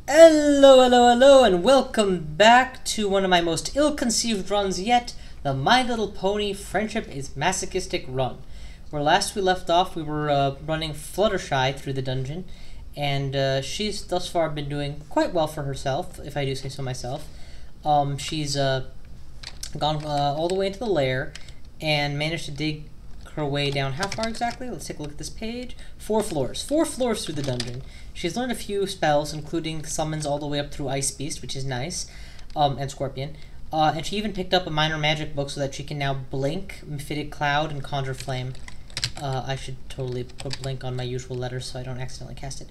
Hello, and welcome back to one of my most ill-conceived runs yet, the My Little Pony Friendship is Masochistic run. Where last we left off, we were running Fluttershy through the dungeon, and she's thus far been doing quite well for herself, if I do say so myself. She's gone all the way into the lair, and managed to dig her way down. How far exactly? Let's take a look at this page. 4 floors. 4 floors through the dungeon. She's learned a few spells, including summons all the way up through Ice Beast, which is nice, and Scorpion. And she even picked up a minor magic book so that she can now blink, Mephitic Cloud, and conjure flame. I should totally put blink on my usual letters so I don't accidentally cast it.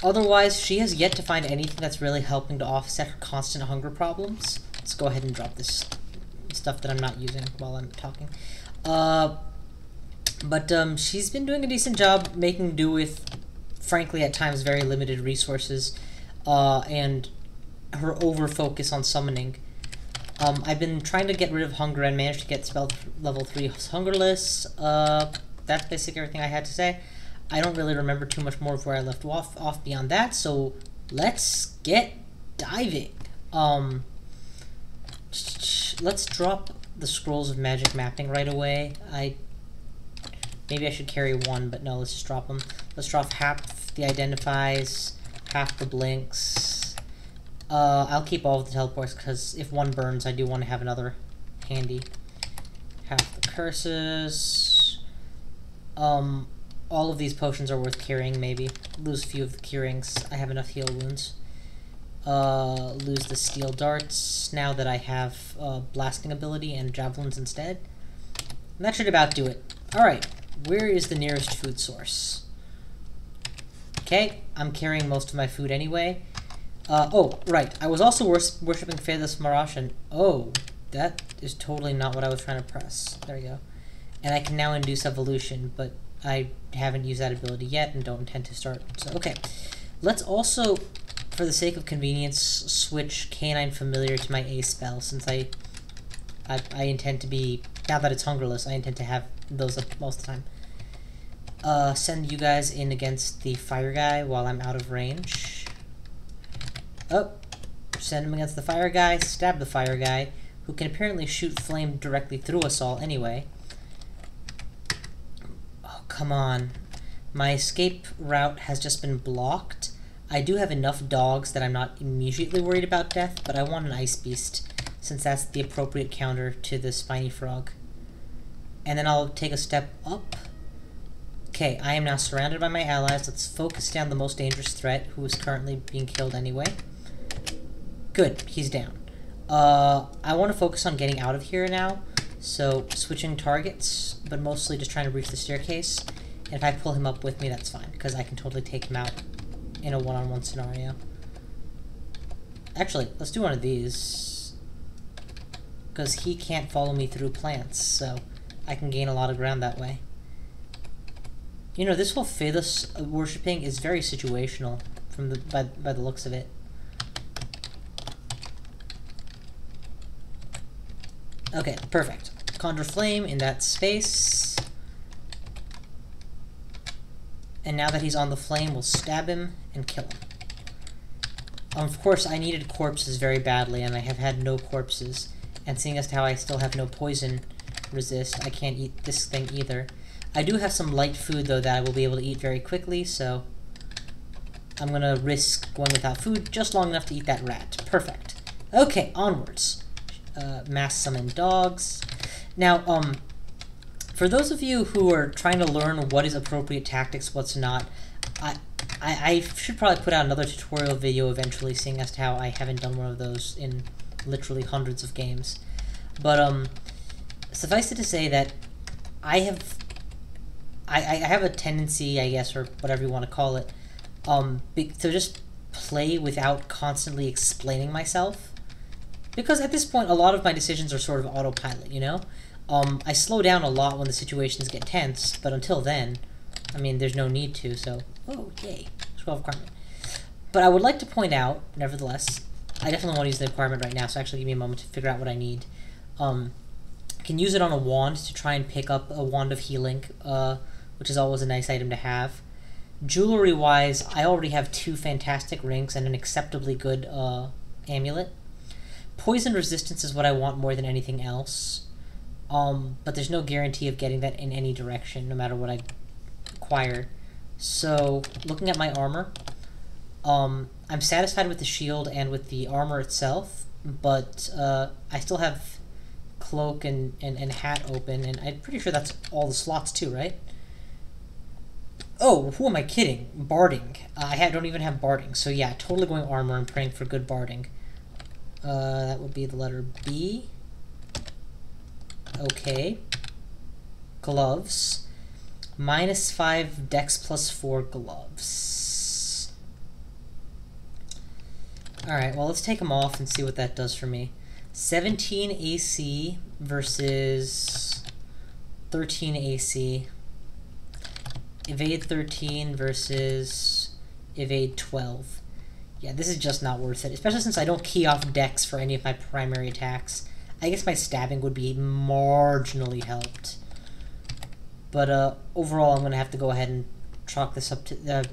Otherwise, she has yet to find anything that's really helping to offset her constant hunger problems. Let's go ahead and drop this stuff that I'm not using while I'm talking. But she's been doing a decent job making do with, frankly, at times very limited resources, and her over-focus on summoning. I've been trying to get rid of hunger and managed to get spell level 3 Hungerless. That's basically everything I had to say. I don't really remember too much more of where I left off beyond that, so let's get diving. Let's drop the scrolls of magic mapping right away. Maybe I should carry one, but no, let's just drop them. Let's drop half the identifies, half the blinks. I'll keep all of the teleports, because if one burns, I do want to have another handy. Half the curses. All of these potions are worth carrying, maybe. Lose a few of the curings. I have enough heal wounds. Lose the steel darts, now that I have blasting ability and javelins instead. And that should about do it. Alright, where is the nearest food source? Okay, I'm carrying most of my food anyway. Oh, right, I was also worshipping Phaedrus Marash, and oh, that is totally not what I was trying to press. There we go. And I can now induce evolution, but I haven't used that ability yet and don't intend to start. So, okay, let's also, for the sake of convenience, switch Canine Familiar to my A spell, since I intend to be, now that it's Hungerless, I intend to have those up most of the time. Send you guys in against the fire guy while I'm out of range. Oh, send him against the fire guy, stab the fire guy, who can apparently shoot flame directly through us all anyway. Oh, come on. My escape route has just been blocked. I do have enough dogs that I'm not immediately worried about death, but I want an Ice Beast, since that's the appropriate counter to the Spiny Frog. And then I'll take a step up. Okay, I am now surrounded by my allies. Let's focus down the most dangerous threat, who is currently being killed anyway. Good, he's down. I want to focus on getting out of here now, so switching targets, but mostly just trying to reach the staircase. And if I pull him up with me, that's fine, because I can totally take him out in a one-on-one scenario. Actually, let's do one of these, because he can't follow me through plants, so I can gain a lot of ground that way. You know, this whole Phaedrus worshipping is very situational from by the looks of it. Okay, perfect. Conjure flame in that space. And now that he's on the flame, we'll stab him and kill him. Of course, I needed corpses very badly, and I have had no corpses. And seeing as how I still have no poison resist, I can't eat this thing either. I do have some light food, though, that I will be able to eat very quickly, so I'm gonna risk going without food just long enough to eat that rat. Perfect. Okay, onwards. Mass summon dogs. Now, for those of you who are trying to learn what is appropriate tactics, what's not, I should probably put out another tutorial video eventually, seeing as to how I haven't done one of those in literally hundreds of games. But, suffice it to say that I have a tendency, I guess, or whatever you want to call it, to just play without constantly explaining myself. Because at this point, a lot of my decisions are sort of autopilot, you know? I slow down a lot when the situations get tense, but until then, I mean, there's no need to, so... Oh, yay. 12 requirement. But I would like to point out, nevertheless, I definitely want to use the requirement right now, so actually give me a moment to figure out what I need. I can use it on a wand to try and pick up a wand of healing, which is always a nice item to have. Jewelry-wise, I already have 2 fantastic rings and an acceptably good amulet. Poison resistance is what I want more than anything else. But there's no guarantee of getting that in any direction, no matter what I acquire. So, looking at my armor, I'm satisfied with the shield and with the armor itself, but I still have cloak and hat open, and I'm pretty sure that's all the slots too, right? Oh, who am I kidding? Barding. I don't even have barding, so yeah, totally going armor and praying for good barding. That would be the letter B. Okay. Gloves. -5 dex +4 gloves. Alright, well, let's take them off and see what that does for me. 17 AC versus 13 AC. Evade 13 versus evade 12. Yeah, this is just not worth it, especially since I don't key off dex for any of my primary attacks. I guess my stabbing would be marginally helped. But overall, I'm going to have to go ahead and chalk this up to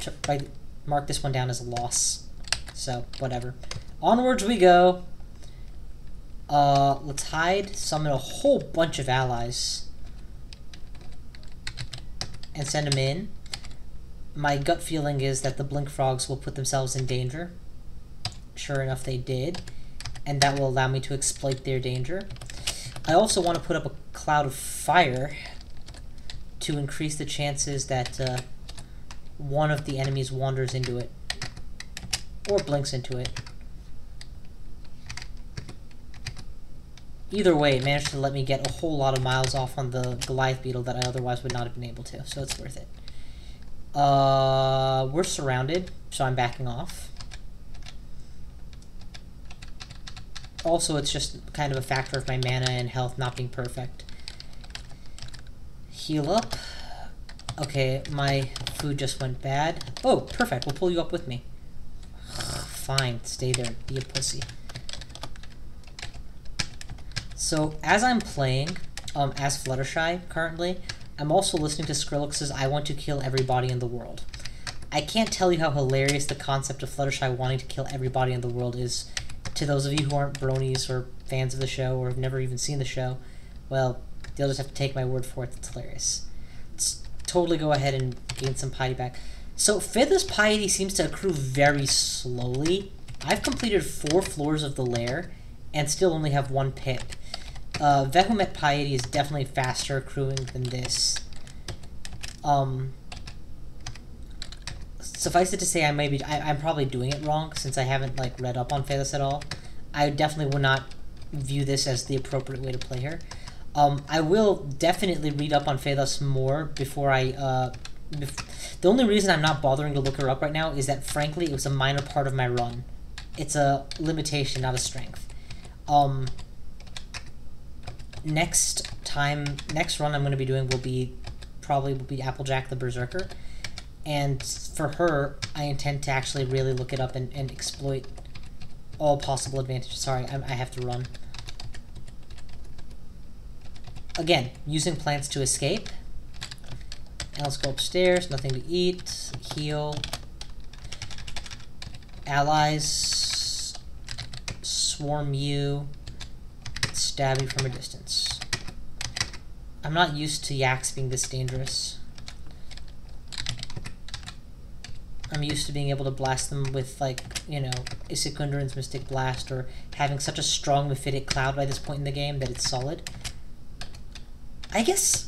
mark this one down as a loss. So, whatever. Onwards we go. Let's hide, summon a whole bunch of allies, and send them in. My gut feeling is that the blink frogs will put themselves in danger. Sure enough, they did, and that will allow me to exploit their danger. I also want to put up a cloud of fire to increase the chances that one of the enemies wanders into it, or blinks into it. Either way, it managed to let me get a whole lot of miles off on the Goliath beetle that I otherwise would not have been able to, so it's worth it. We're surrounded, so I'm backing off. Also, it's just kind of a factor of my mana and health not being perfect. Heal up. Okay, my food just went bad. Oh, perfect, we'll pull you up with me. Fine, stay there, be a pussy. So, as I'm playing, as Fluttershy currently, I'm also listening to Skrillex's I Want to Kill Everybody in the World. I can't tell you how hilarious the concept of Fluttershy wanting to kill everybody in the world is. To those of you who aren't bronies or fans of the show or have never even seen the show, well, you'll just have to take my word for it, it's hilarious. Let's totally go ahead and gain some piety back. So, Fitha's piety seems to accrue very slowly. I've completed 4 floors of the Lair, and still only have 1 pip. Vehumet piety is definitely faster accruing than this. Suffice it to say, I'm probably doing it wrong since I haven't read up on Phaethus at all. I definitely would not view this as the appropriate way to play her. I will definitely read up on Phaethus more before I. The only reason I'm not bothering to look her up right now is that, frankly, it was a minor part of my run. It's a limitation, not a strength. Next run I'm going to be doing will be Applejack the Berserker, and for her I intend to actually really look it up and exploit all possible advantages. Sorry, I have to run. Again, using plants to escape. And let's go upstairs, nothing to eat, heal. Allies, swarm you, stab you from a distance. I'm not used to yaks being this dangerous. I'm used to being able to blast them with, Isekundren's Mystic Blast, or having such a strong Mephitic Cloud by this point in the game that it's solid. I guess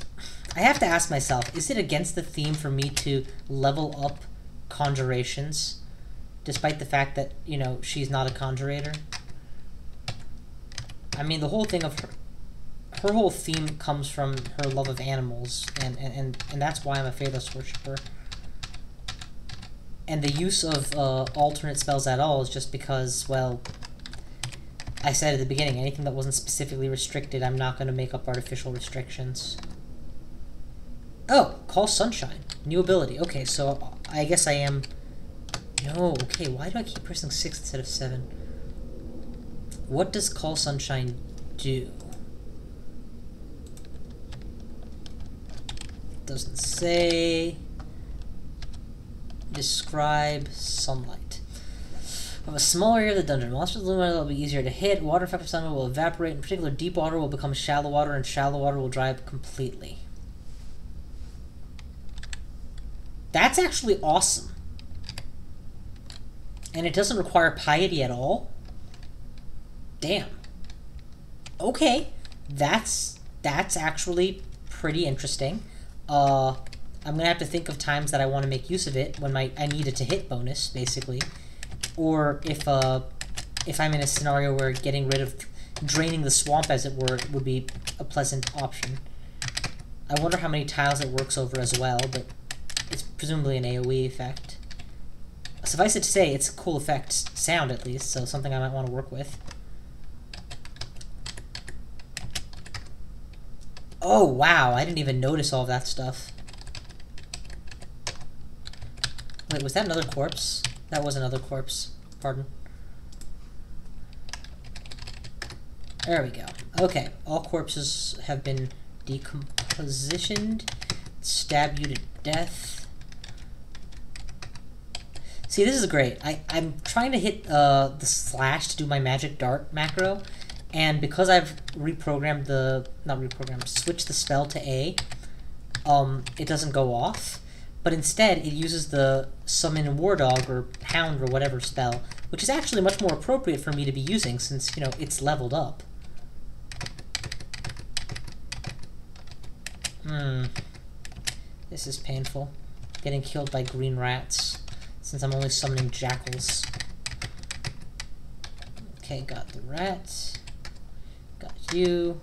I have to ask myself, is it against the theme for me to level up conjurations, despite the fact that, she's not a conjurator? I mean, the whole thing of her whole theme comes from her love of animals, and that's why I'm a Phaethus worshipper. And the use of alternate spells at all is just because, well, I said at the beginning, anything that wasn't specifically restricted, I'm not going to make up artificial restrictions. Oh, Call Sunshine. New ability. Okay, so I guess I am... No, okay, why do I keep pressing 6 instead of 7? What does Call Sunshine do? Doesn't say... Describe sunlight. Of a smaller area of the dungeon, monsters illuminated will be easier to hit. Water effective sunlight will evaporate. In particular, deep water will become shallow water, and shallow water will dry up completely. That's actually awesome. And it doesn't require piety at all. Damn. Okay, that's actually pretty interesting. I'm gonna have to think of times that I want to make use of it when I need it to hit bonus, basically. Or if I'm in a scenario where getting rid of draining the swamp, as it were, would be a pleasant option. I wonder how many tiles it works over as well, but it's presumably an AoE effect. Suffice it to say, it's a cool effect sound, at least, so something I might want to work with. Oh, wow, I didn't even notice all of that stuff. Wait, was that another corpse? That was another corpse. Pardon. There we go. Okay, all corpses have been decompositioned. Stab you to death. See, this is great. I'm trying to hit the slash to do my magic dart macro, and because I've reprogrammed switched the spell to A, it doesn't go off, but instead it uses the summon war dog or hound or whatever spell, which is actually much more appropriate for me to be using since, you know, it's leveled up. This is painful. Getting killed by green rats, since I'm only summoning jackals. Okay, got the rat. Got you.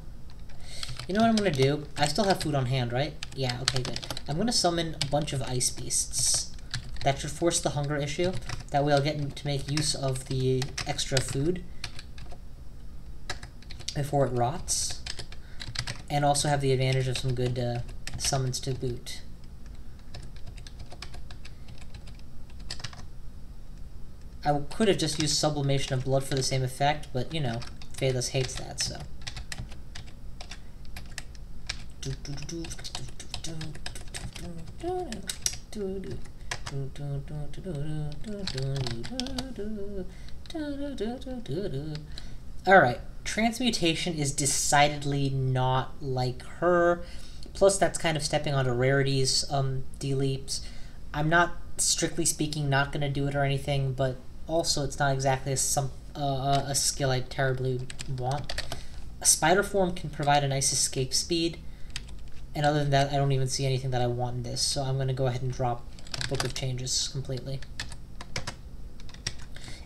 You know what I'm gonna do? I still have food on hand, right? Yeah, okay, good. I'm gonna summon a bunch of ice beasts. That should force the hunger issue. That way I'll get to make use of the extra food before it rots. And also have the advantage of some good summons to boot. I could have just used Sublimation of Blood for the same effect, but, you know, Phaelus hates that, so. Alright, Transmutation is decidedly not like her. Plus, that's kind of stepping onto Rarity's D-leaps. I'm not, strictly speaking, not going to do it or anything, but also it's not exactly a skill I terribly want. A Spider Form can provide a nice escape speed, and other than that, I don't even see anything that I want in this, so I'm going to go ahead and drop Book of Changes completely.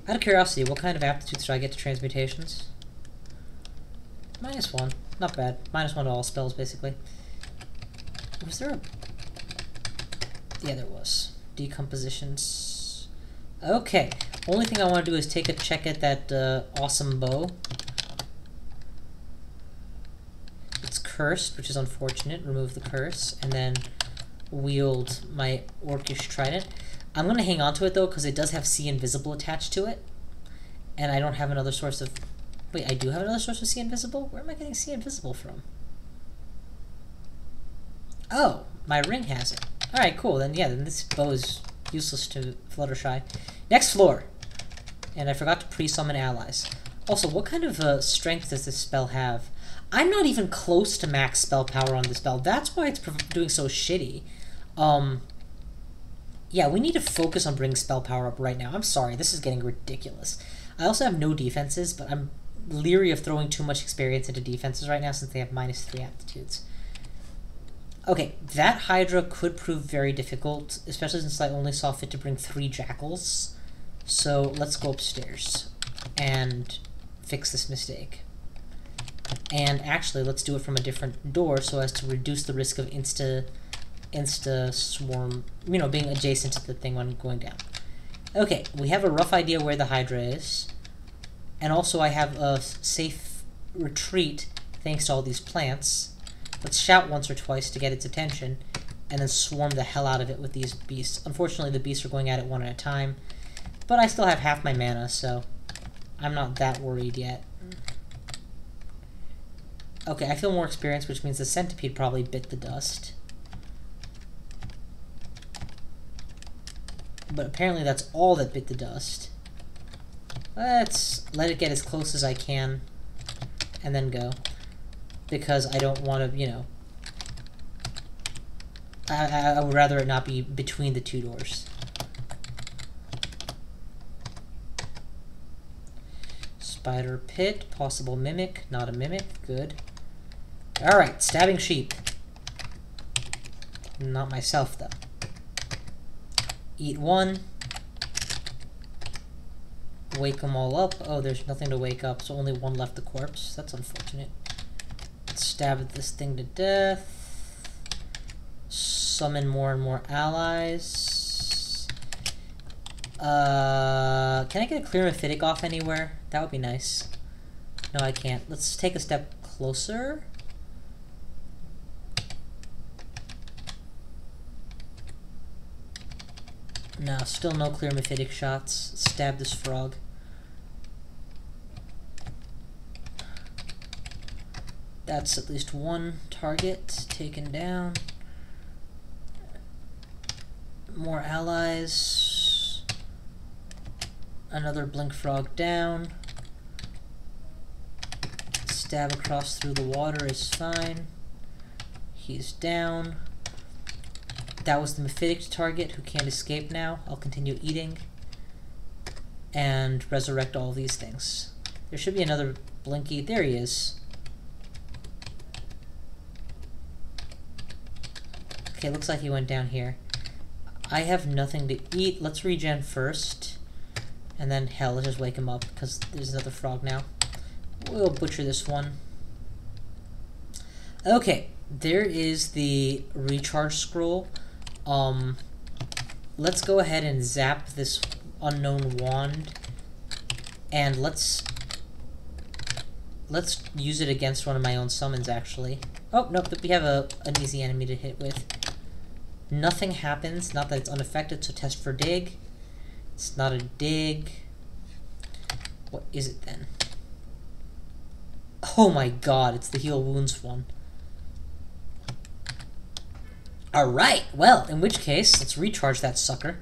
Out of curiosity, what kind of aptitudes should I get to transmutations? -1. Not bad. -1 to all spells, basically. Was there a... Yeah, there was. Decompositions. Okay. Only thing I want to do is take a check at that awesome bow. It's cursed, which is unfortunate. Remove the curse, and then wield my Orcish Trident. I'm going to hang on to it, though, because it does have See Invisible attached to it. And I don't have another source of... Wait, I do have another source of See Invisible? Where am I getting See Invisible from? Oh, my ring has it. Alright, cool. Then, yeah, then this bow is useless to Fluttershy. Next floor. And I forgot to pre-summon allies. Also, what kind of strength does this spell have? I'm not even close to max spell power on this spell. That's why it's doing so shitty. Yeah, we need to focus on bringing spell power up right now. I'm sorry, this is getting ridiculous. I also have no defenses, but I'm leery of throwing too much experience into defenses right now since they have -3 aptitudes. Okay, that Hydra could prove very difficult, especially since I only saw fit to bring 3 jackals. So let's go upstairs and fix this mistake. And actually, let's do it from a different door so as to reduce the risk of insta swarm, you know, being adjacent to the thing when going down. Okay, we have a rough idea where the Hydra is. And also I have a safe retreat thanks to all these plants. Let's shout once or twice to get its attention, and then swarm the hell out of it with these beasts. Unfortunately, the beasts are going at it one at a time, but I still have half my mana, so I'm not that worried yet. Okay, I feel more experienced, which means the centipede probably bit the dust. but apparently that's all that bit the dust. Let's let it get as close as I can, and then go. Because I don't want to, you know... I would rather it not be between the two doors. Spider pit, possible mimic, not a mimic, good. Alright, stabbing sheep. Not myself, though. Eat one. Wake them all up. Oh, there's nothing to wake up, so only one left the corpse. That's unfortunate. Stab this thing to death. Summon more and more allies. Can I get a clear mephitic off anywhere? That would be nice. No, I can't. Let's take a step closer. No, still no clear mephitic shots. Stab this frog. That's at least one target taken down. More allies. Another blink frog down. Stab across through the water is fine. He's down. That was the mephitic target who can't escape now. I'll continue eating. And resurrect all these things. There should be another blinky. There he is. Okay, looks like he went down here. I have nothing to eat. Let's regen first. And then, hell, let's just wake him up, because there's another frog now. We'll butcher this one. Okay, there is the recharge scroll. Let's go ahead and zap this unknown wand. And let's use it against one of my own summons, actually. Oh, nope, we have an easy enemy to hit with. Nothing happens, not that it's unaffected, so test for dig. It's not a dig. What is it then? Oh my god, it's the heal wounds one. Alright, well, in which case, let's recharge that sucker.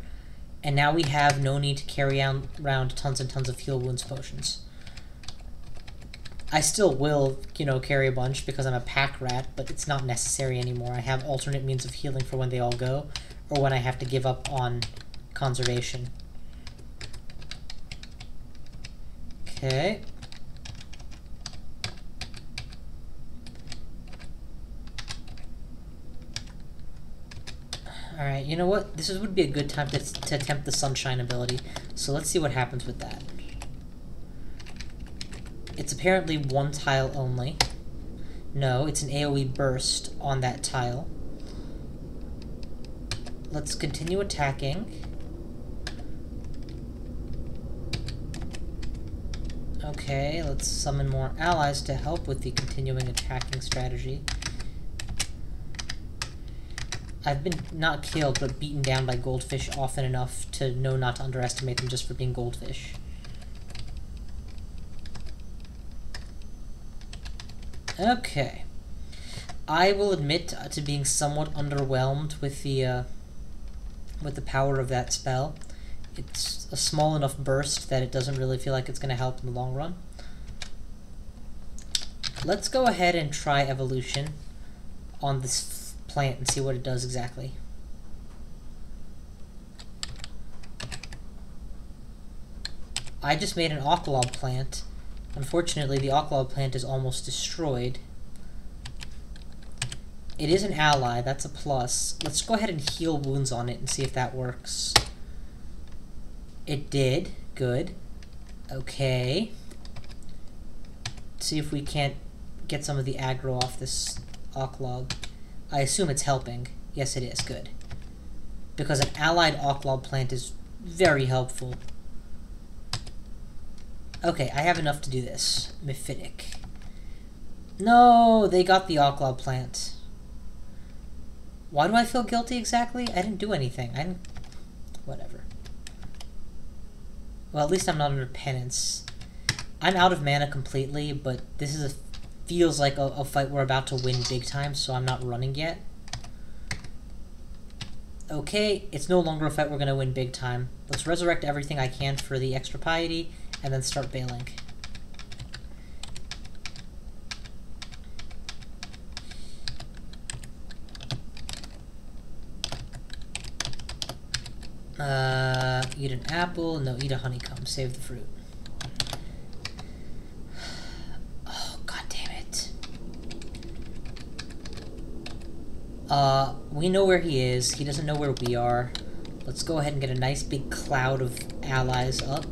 And now we have no need to carry around tons and tons of heal wounds potions. I still will, you know, carry a bunch because I'm a pack rat, but it's not necessary anymore. I have alternate means of healing for when they all go, or when I have to give up on conservation. Okay. Alright, you know what? This would be a good time to attempt the sunshine ability. So let's see what happens with that. It's apparently one tile only. No, it's an AoE burst on that tile. Let's continue attacking. Okay, let's summon more allies to help with the continuing attacking strategy. I've been not killed, but beaten down by goldfish often enough to know not to underestimate them just for being goldfish. Okay. I will admit to being somewhat underwhelmed with the power of that spell. It's a small enough burst that it doesn't really feel like it's going to help in the long run. Let's go ahead and try evolution on this plant and see what it does exactly. I just made an Oclob plant. Unfortunately, the Oclob plant is almost destroyed. It is an ally, that's a plus. Let's go ahead and heal wounds on it and see if that works. It did. Good. Okay. Let's see if we can't get some of the aggro off this Oclob. I assume it's helping. Yes, it is. Good. Because an allied Oclob plant is very helpful. Okay, I have enough to do this. Mephitic. No, they got the Oclob plant. Why do I feel guilty exactly? I didn't do anything. I didn't... Whatever. Well, at least I'm not under penance. I'm out of mana completely, but this is feels like a fight we're about to win big time, so I'm not running yet. Okay, it's no longer a fight we're gonna win big time. Let's resurrect everything I can for the extra piety, and then start bailing. Eat an apple. No, eat a honeycomb. Save the fruit. Oh, god damn it. We know where he is. He doesn't know where we are. Let's go ahead and get a nice big cloud of allies up.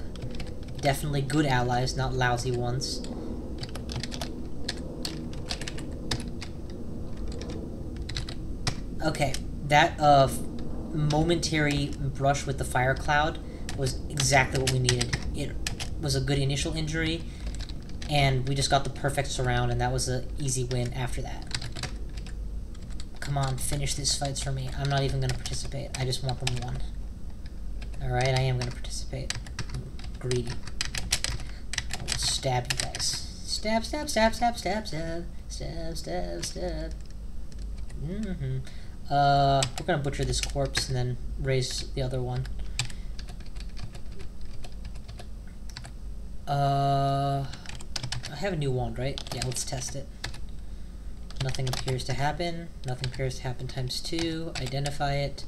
Definitely good allies, not lousy ones. Okay, that, momentary brush with the fire cloud was exactly what we needed. It was a good initial injury, and we just got the perfect surround, and that was an easy win after that. Come on, finish these fights for me. I'm not even going to participate. I just want them won. Alright, I am going to participate. Greedy. I will stab you guys. Stab, stab, stab, stab, stab, stab. Stab, stab, stab. We're gonna butcher this corpse and then raise the other one. I have a new wand, right? Yeah, let's test it. Nothing appears to happen. Nothing appears to happen times 2. Identify it.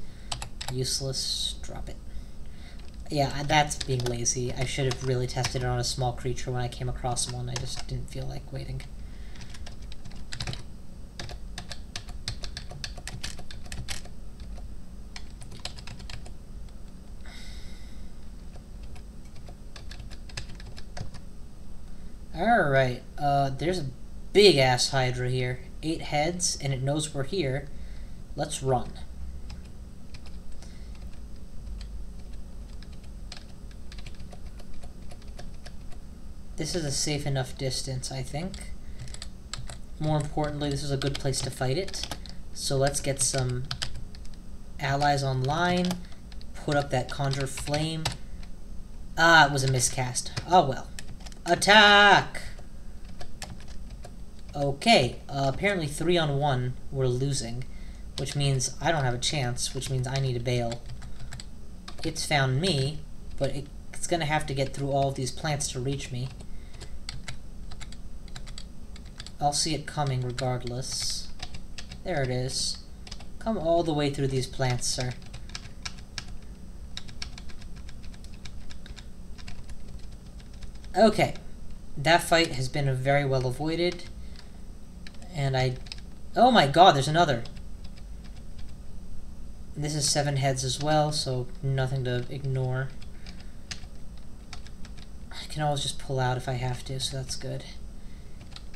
Useless. Drop it. Yeah, that's being lazy. I should have really tested it on a small creature when I came across one. I just didn't feel like waiting. Alright, there's a big-ass Hydra here. 8 heads, and it knows we're here. Let's run. This is a safe enough distance, I think. More importantly, this is a good place to fight it. So let's get some allies online. Put up that Conjure Flame. Ah, it was a miscast. Oh well. Attack! Okay, apparently 3-on-1 we're losing, which means I don't have a chance, which means I need to bail. It's found me, but it's gonna have to get through all of these plants to reach me. I'll see it coming regardless. There it is. Come all the way through these plants, sir. Okay, that fight has been very well avoided, and oh my god, there's another! This is 7 heads as well, so nothing to ignore. I can always just pull out if I have to, so that's good.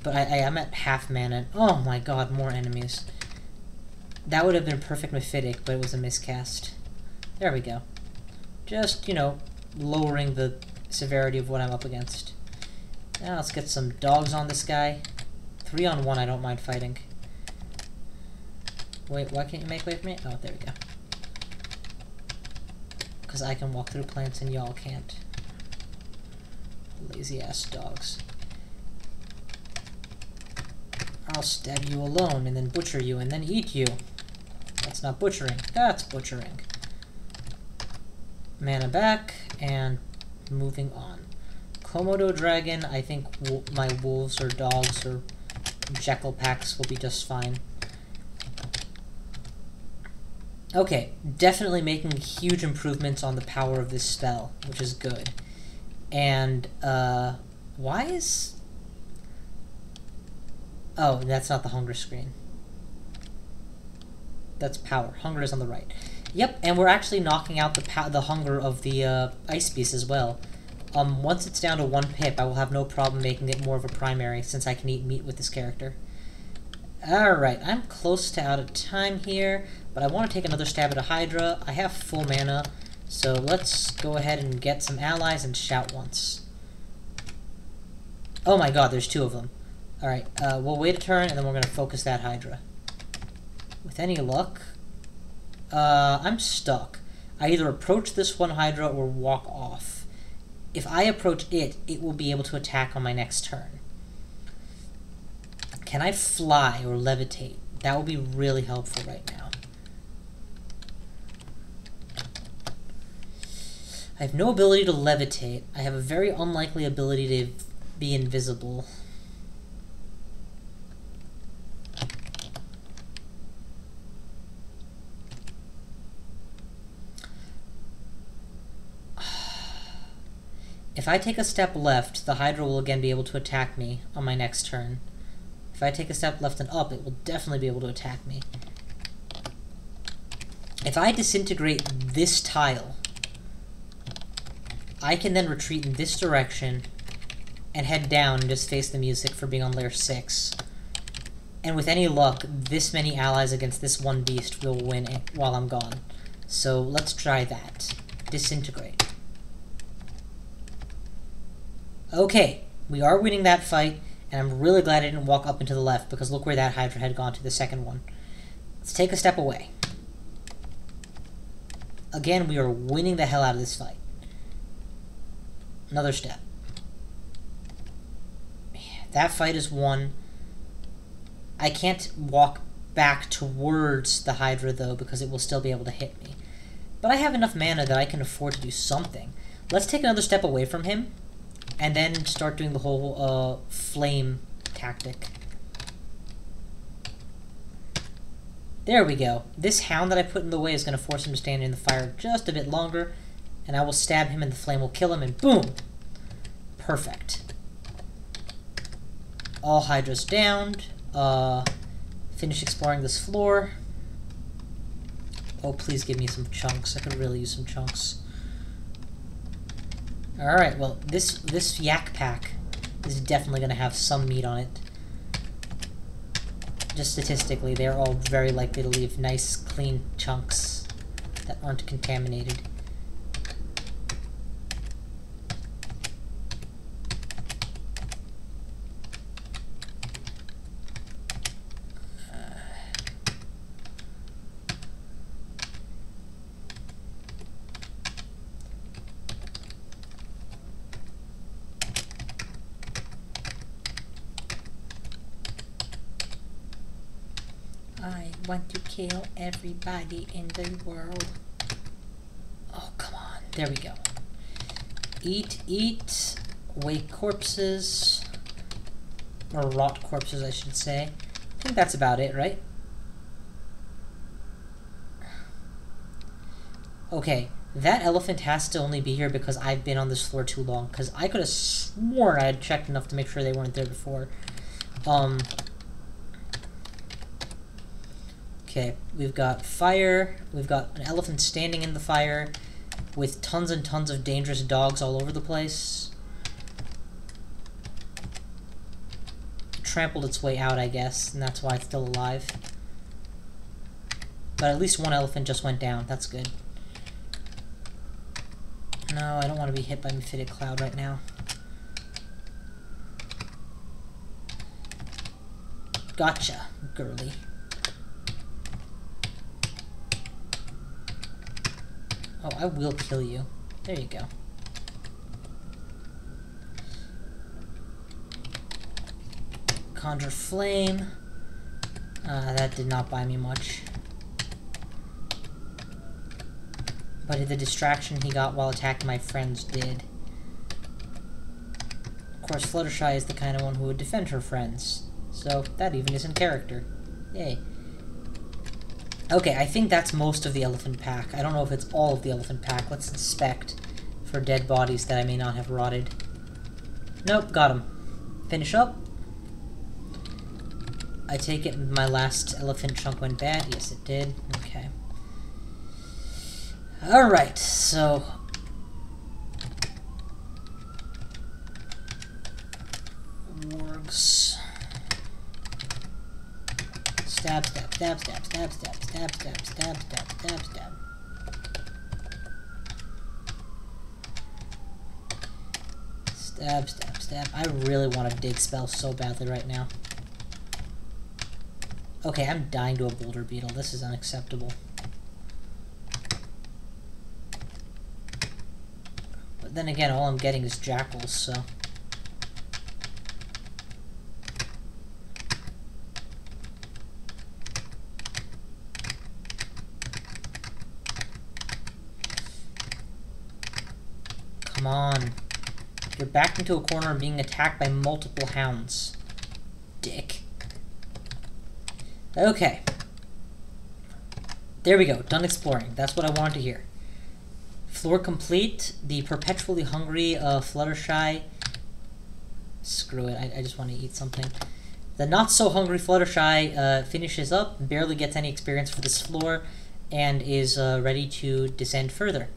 But I'm at half mana. Oh my god, more enemies. That would have been perfect Mephitic, but it was a miscast. There we go. Just, you know, lowering the severity of what I'm up against. Now let's get some dogs on this guy. 3-on-1 I don't mind fighting. Wait, why can't you make way for me? Oh, there we go. Because I can walk through plants and y'all can't. Lazy ass dogs. I'll stab you alone and then butcher you and then eat you. That's not butchering, that's butchering. Mana back and moving on. Komodo dragon, I think my wolves or dogs or jackal packs will be just fine. Okay, definitely making huge improvements on the power of this spell, which is good. And, why is... Oh, that's not the hunger screen. That's power. Hunger is on the right. Yep, and we're actually knocking out the hunger of the ice beast as well. Once it's down to 1 pip, I will have no problem making it more of a primary, since I can eat meat with this character. Alright, I'm close to out of time here, but I want to take another stab at a Hydra. I have full mana, so let's go ahead and get some allies and shout once. Oh my god, there's 2 of them. Alright, we'll wait a turn, and then we're going to focus that Hydra. With any luck, I'm stuck. I either approach this one Hydra or walk off. If I approach it, it will be able to attack on my next turn. Can I fly or levitate? That would be really helpful right now. I have no ability to levitate. I have a very unlikely ability to be invisible. If I take a step left, the Hydra will again be able to attack me on my next turn. If I take a step left and up, it will definitely be able to attack me. If I disintegrate this tile, I can then retreat in this direction and head down and just face the music for being on layer 6. And with any luck, this many allies against this one beast will win it while I'm gone. So let's try that. Disintegrate. Okay, we are winning that fight, and I'm really glad I didn't walk up and to the left, because look where that Hydra had gone to, the second one. Let's take a step away. Again, we are winning the hell out of this fight. Another step. That fight is won. I can't walk back towards the Hydra, though, because it will still be able to hit me. But I have enough mana that I can afford to do something. Let's take another step away from him, and then start doing the whole flame tactic. There we go. This hound that I put in the way is going to force him to stand in the fire just a bit longer, and I will stab him and the flame will kill him, and boom! Perfect. All Hydras downed. Finish exploring this floor. Oh, please give me some chunks. I could really use some chunks. Alright, well, this yak pack is definitely going to have some meat on it. Just statistically, they're all very likely to leave nice, clean chunks that aren't contaminated. I want to kill everybody in the world. Oh, come on. There we go. Eat, eat, wake corpses. Or rot corpses, I should say. I think that's about it, right? Okay, that elephant has to only be here because I've been on this floor too long. Because I could have sworn I had checked enough to make sure they weren't there before. Okay, we've got fire, we've got an elephant standing in the fire with tons and tons of dangerous dogs all over the place. Trampled its way out, I guess, and that's why it's still alive. But at least one elephant just went down, that's good. No, I don't want to be hit by Mephitic Cloud right now. Gotcha, girly. Oh, I will kill you. There you go. Conjure Flame. That did not buy me much. But the distraction he got while attacking my friends did. Of course, Fluttershy is the kind of one who would defend her friends. So, that even is in character. Yay. Okay, I think that's most of the elephant pack. I don't know if it's all of the elephant pack. Let's inspect for dead bodies that I may not have rotted. Nope, got him. Finish up. I take it my last elephant chunk went bad. Yes, it did. Okay. Alright, so... Wargs... Stab, stab, stab, stab, stab, stab, stab, stab, stab, stab, stab, stab. Stab, stab, stab. I really want a dig spell so badly right now. Okay, I'm dying to a boulder beetle. This is unacceptable. But then again, all I'm getting is jackals, so... come on. You're backed into a corner and being attacked by multiple hounds. Dick. Okay. There we go. Done exploring. That's what I wanted to hear. Floor complete. The perpetually hungry Fluttershy. Screw it. I just want to eat something. The not so hungry Fluttershy finishes up, barely gets any experience for this floor, and is ready to descend further.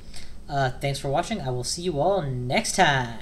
Thanks for watching. I will see you all next time.